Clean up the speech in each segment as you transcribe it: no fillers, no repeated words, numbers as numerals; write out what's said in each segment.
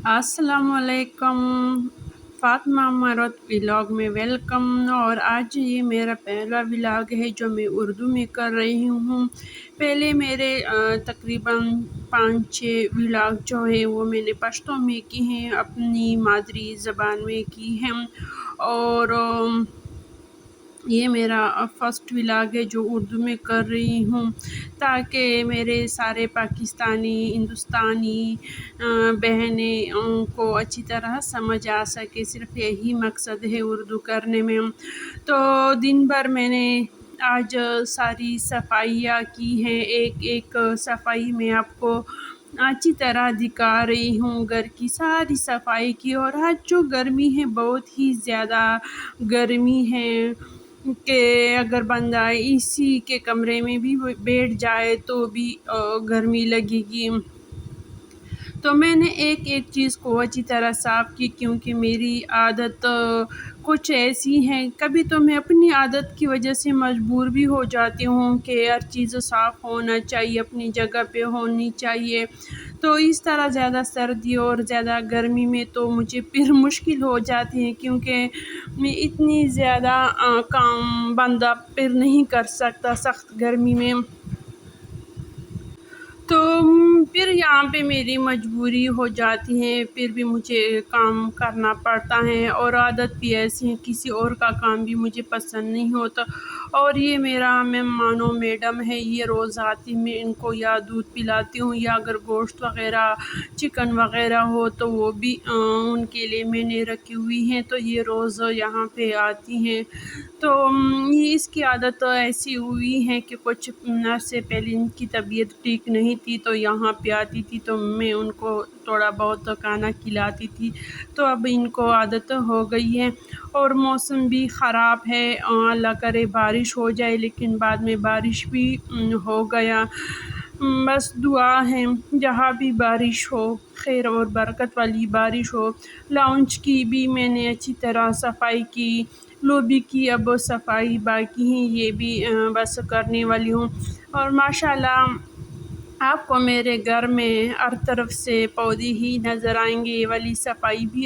अस्सलाम वालेकुम। फातिमा मरद व्लॉग में वेलकम। और आज ये मेरा पहला व्लॉग है जो मैं उर्दू में कर रही हूँ। पहले मेरे तकरीबन 5-6 व्लॉग जो है वो मैंने पश्तो में की हैं, अपनी मादरी ज़बान में की हैं। और ये मेरा फर्स्ट व्लॉग है जो उर्दू में कर रही हूँ, ताकि मेरे सारे पाकिस्तानी हिंदुस्तानी बहनें को अच्छी तरह समझ आ सके। सिर्फ़ यही मकसद है उर्दू करने में। तो दिन भर मैंने आज सारी सफाइयाँ की हैं। एक एक सफाई मैं आपको अच्छी तरह दिखा रही हूँ। घर की सारी सफाई की। और आज जो गर्मी है बहुत ही ज़्यादा गर्मी है कि अगर बंदा एसी के कमरे में भी बैठ जाए तो भी गर्मी लगेगी। तो मैंने एक एक चीज़ को अच्छी तरह साफ़ की, क्योंकि मेरी आदत कुछ ऐसी है। कभी तो मैं अपनी आदत की वजह से मजबूर भी हो जाती हूँ कि हर चीज़ साफ़ होना चाहिए, अपनी जगह पे होनी चाहिए। तो इस तरह ज़्यादा सर्दी और ज़्यादा गर्मी में तो मुझे फिर मुश्किल हो जाती है, क्योंकि मैं इतनी ज़्यादा काम बंदा फिर नहीं कर सकता सख्त गर्मी में। तो फिर यहाँ पे मेरी मजबूरी हो जाती है, फिर भी मुझे काम करना पड़ता है। और आदत भी ऐसी है, किसी और का काम भी मुझे पसंद नहीं होता। और ये मेरा मेहमानो मैडम है, ये रोज़ आती, मैं इनको या दूध पिलाती हूँ या अगर गोश्त वग़ैरह चिकन वग़ैरह हो तो वो भी उनके लिए मैंने रखी हुई हैं, तो ये रोज़ यहाँ पे आती हैं। तो ये इसकी आदत ऐसी हुई है कि कुछ अर्से से पहले इनकी तबीयत ठीक नहीं थी, तो यहाँ पे आती थी तो मैं उनको थोड़ा बहुत खाना खिलाती थी। तो अब इनको आदत हो गई है। और मौसम भी ख़राब है, अल्लाह करे बारिश हो जाए, लेकिन बाद में बारिश भी हो गया। बस दुआ है जहाँ भी बारिश हो खैर और बरकत वाली बारिश हो। लाउंज की भी मैंने अच्छी तरह सफाई की, लॉबी की अब सफाई बाकी है, ये भी बस करने वाली हूँ। और माशाल्लाह आपको मेरे घर में हर तरफ से पौधे ही नज़र आएंगे। ये वाली सफाई भी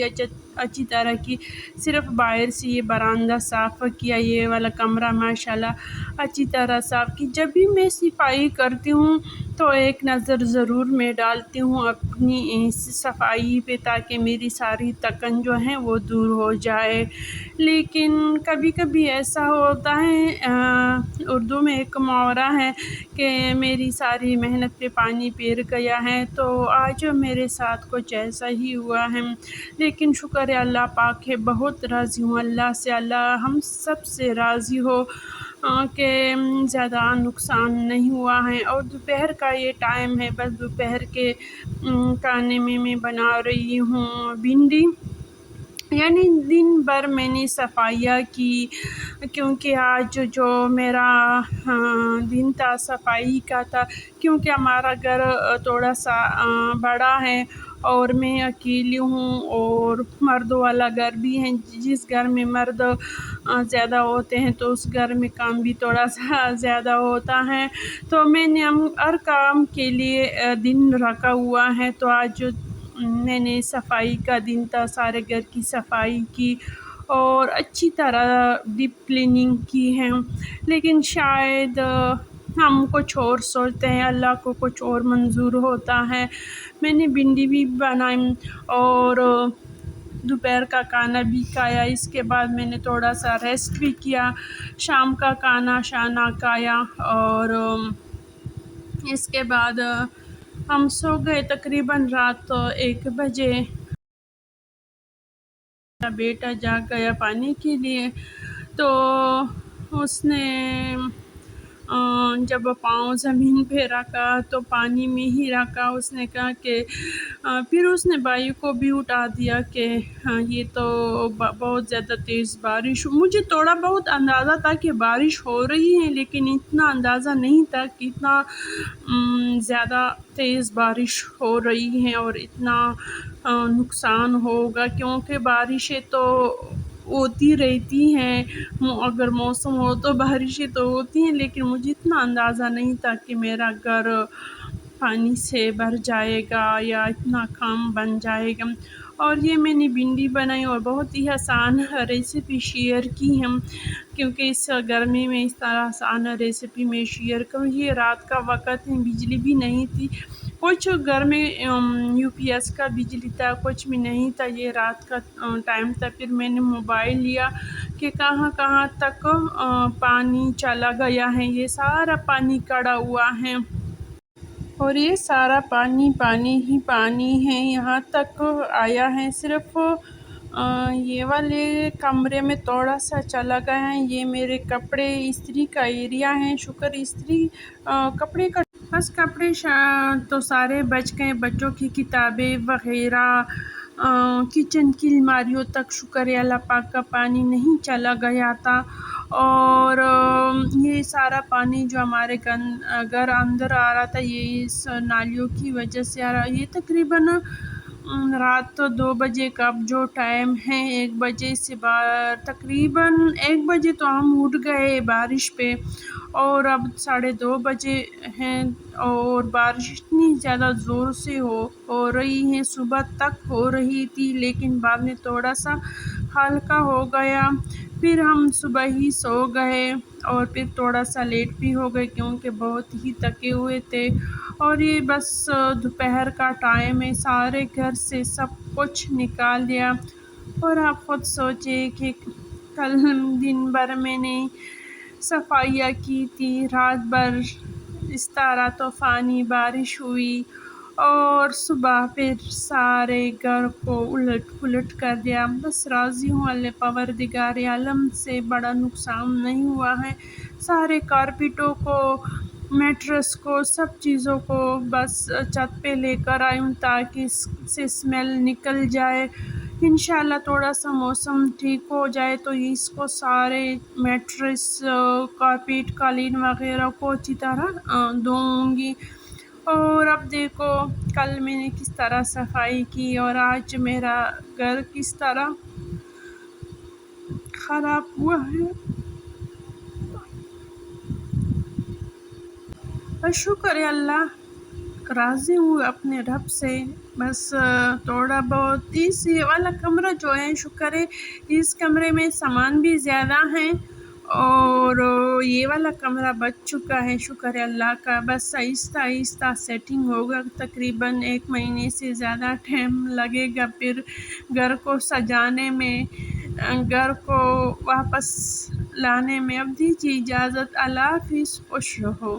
अच्छी तरह की, सिर्फ बाहर से ये बरामदा साफ़ किया, ये वाला कमरा माशाल्लाह अच्छी तरह साफ़ की। जब भी मैं सफाई करती हूँ तो एक नज़र ज़रूर मैं डालती हूँ अपनी इस सफाई पे, ताकि मेरी सारी थकन जो है वो दूर हो जाए। लेकिन कभी कभी ऐसा होता है, उर्दू में एक मुहावरा है कि मेरी सारी मेहनत पे पानी फिर गया है। तो आज मेरे साथ कुछ ऐसा ही हुआ है, लेकिन शुक्र है अल्लाह पाक है, बहुत राज़ी हूँ अल्लाह से। अल्लाह हम सब से राज़ी हो कि ज़्यादा नुकसान नहीं हुआ है। और दोपहर का ये टाइम है, बस दोपहर के खाने में मैं बना रही हूँ भिंडी। यानी दिन भर मैंने सफाइयाँ की, क्योंकि आज जो मेरा दिन था सफाई का था, क्योंकि हमारा घर थोड़ा सा बड़ा है और मैं अकेली हूँ। और मर्दों वाला घर भी है, जिस घर में मर्द ज़्यादा होते हैं तो उस घर में काम भी थोड़ा सा ज़्यादा होता है। तो मैंने हर काम के लिए दिन रखा हुआ है। तो आज मैंने सफाई का दिन था, सारे घर की सफाई की और अच्छी तरह डीप क्लीनिंग की है। लेकिन शायद हम कुछ और सोचते हैं, अल्लाह को कुछ और मंजूर होता है। मैंने भिंडी भी बनाई और दोपहर का खाना भी खाया। इसके बाद मैंने थोड़ा सा रेस्ट भी किया, शाम का खाना शाना खाया। और इसके बाद हम सो गए तकरीबन रात 1 बजे। मेरा बेटा जाग गया पानी के लिए, तो उसने जब पाँव ज़मीन पे रखा तो पानी में ही रखा। उसने कहा कि फिर उसने भाई को भी उठा दिया कि हाँ ये तो बहुत ज़्यादा तेज़ बारिश। मुझे थोड़ा बहुत अंदाज़ा था कि बारिश हो रही है, लेकिन इतना अंदाज़ा नहीं था कि इतना ज़्यादा तेज़ बारिश हो रही है और इतना नुकसान होगा, क्योंकि बारिशें तो होती रहती हैं। अगर मौसम हो तो बारिशें तो होती हैं, लेकिन मुझे इतना अंदाज़ा नहीं था कि मेरा घर پانی سے بھر جائے گا یا اتنا کام بن جائے گا۔ اور یہ میں نے بھنڈی بنائی اور بہت ہی آسان ریسیپی شیئر کی ہے، کیونکہ اس گرمی میں اس طرح آسان ریسیپی میں شیئر کروں۔ یہ رات کا وقت ہے، بجلی بھی نہیں تھی، کچھ گھر میں یو پی ایس کا بجلی تھا، کچھ بھی نہیں تھا، یہ رات کا ٹائم تھا۔ پھر میں نے موبائل لیا کہ کہاں کہاں تک پانی چلا گیا ہے، یہ سارا پانی کڑا ہوا ہے اور یہ سارا پانی پانی ہی پانی ہے، یہاں تک آیا ہے۔ صرف یہ والے کمرے میں تھوڑا سا چلا گیا ہے، یہ میرے کپڑے استری کا ایریا ہے، شکر استری کپڑے کا بس کپڑے تو سارے بچ گئے، بچوں کی کتابیں وغیرہ، کچن کی الماریوں تک شکر ہے اللہ پاک کا پانی نہیں چلا گیا تھا۔ اور یہ سارا پانی جو ہمارے گھر اندر آ رہا تھا، یہ اس نالیوں کی وجہ سے آ رہا، یہ تقریباً رات 2 بجے کا اب جو ٹائم ہے 1 بجے سے تقریباً 1 بجے تو ہم اٹھ گئے بارش پہ، اور اب 2:30 بجے ہیں اور بارش اتنی زیادہ زور سے ہو رہی ہے، صبح تک ہو رہی تھی لیکن بعد میں تھوڑا سا ہلکا ہو گیا، پھر ہم صبح ہی سو گئے اور پھر تھوڑا سا لیٹ بھی ہو گئے کیونکہ بہت ہی تھکے ہوئے تھے۔ اور یہ بس دوپہر کا ٹائم ہے، سارے گھر سے سب کچھ نکال دیا، اور آپ خود سوچیں کہ کل دن بھر میں نے صفائیاں کی تھی، رات بھر اس طرح طوفانی بارش ہوئی اور صبح پھر سارے گھر کو الٹ پلٹ کر دیا۔ بس راضی ہوں اللہ پروردگار عالم سے، بڑا نقصان نہیں ہوا ہے، سارے کارپیٹوں کو، میٹرس کو، سب چیزوں کو بس چھت پہ لے کر آئی ہوں تاکہ اس سے اسمیل نکل جائے۔ انشاءاللہ تھوڑا سا موسم ٹھیک ہو جائے تو اس کو سارے میٹرس، کارپیٹ، قالین وغیرہ کو اچھی طرح دھوؤں گی۔ اور اب دیکھو کل میں نے کس طرح صفائی کی اور آج میرا گھر کس طرح خراب ہوا ہے۔ بس شکر ہے اللہ، راضی ہوں اپنے رب سے۔ بس تھوڑا بہت اس والا کمرہ جو ہے، شکر ہے اس کمرے میں سامان بھی زیادہ ہیں اور یہ والا کمرہ بچ چکا ہے، شکر ہے اللہ کا۔ بس آہستہ آہستہ سیٹنگ ہوگا، تقریباً 1 مہینے سے زیادہ ٹائم لگے گا پھر گھر کو سجانے میں، گھر کو واپس لانے میں۔ اب دیجیے اجازت، اللہ حافظ، خوش رہو۔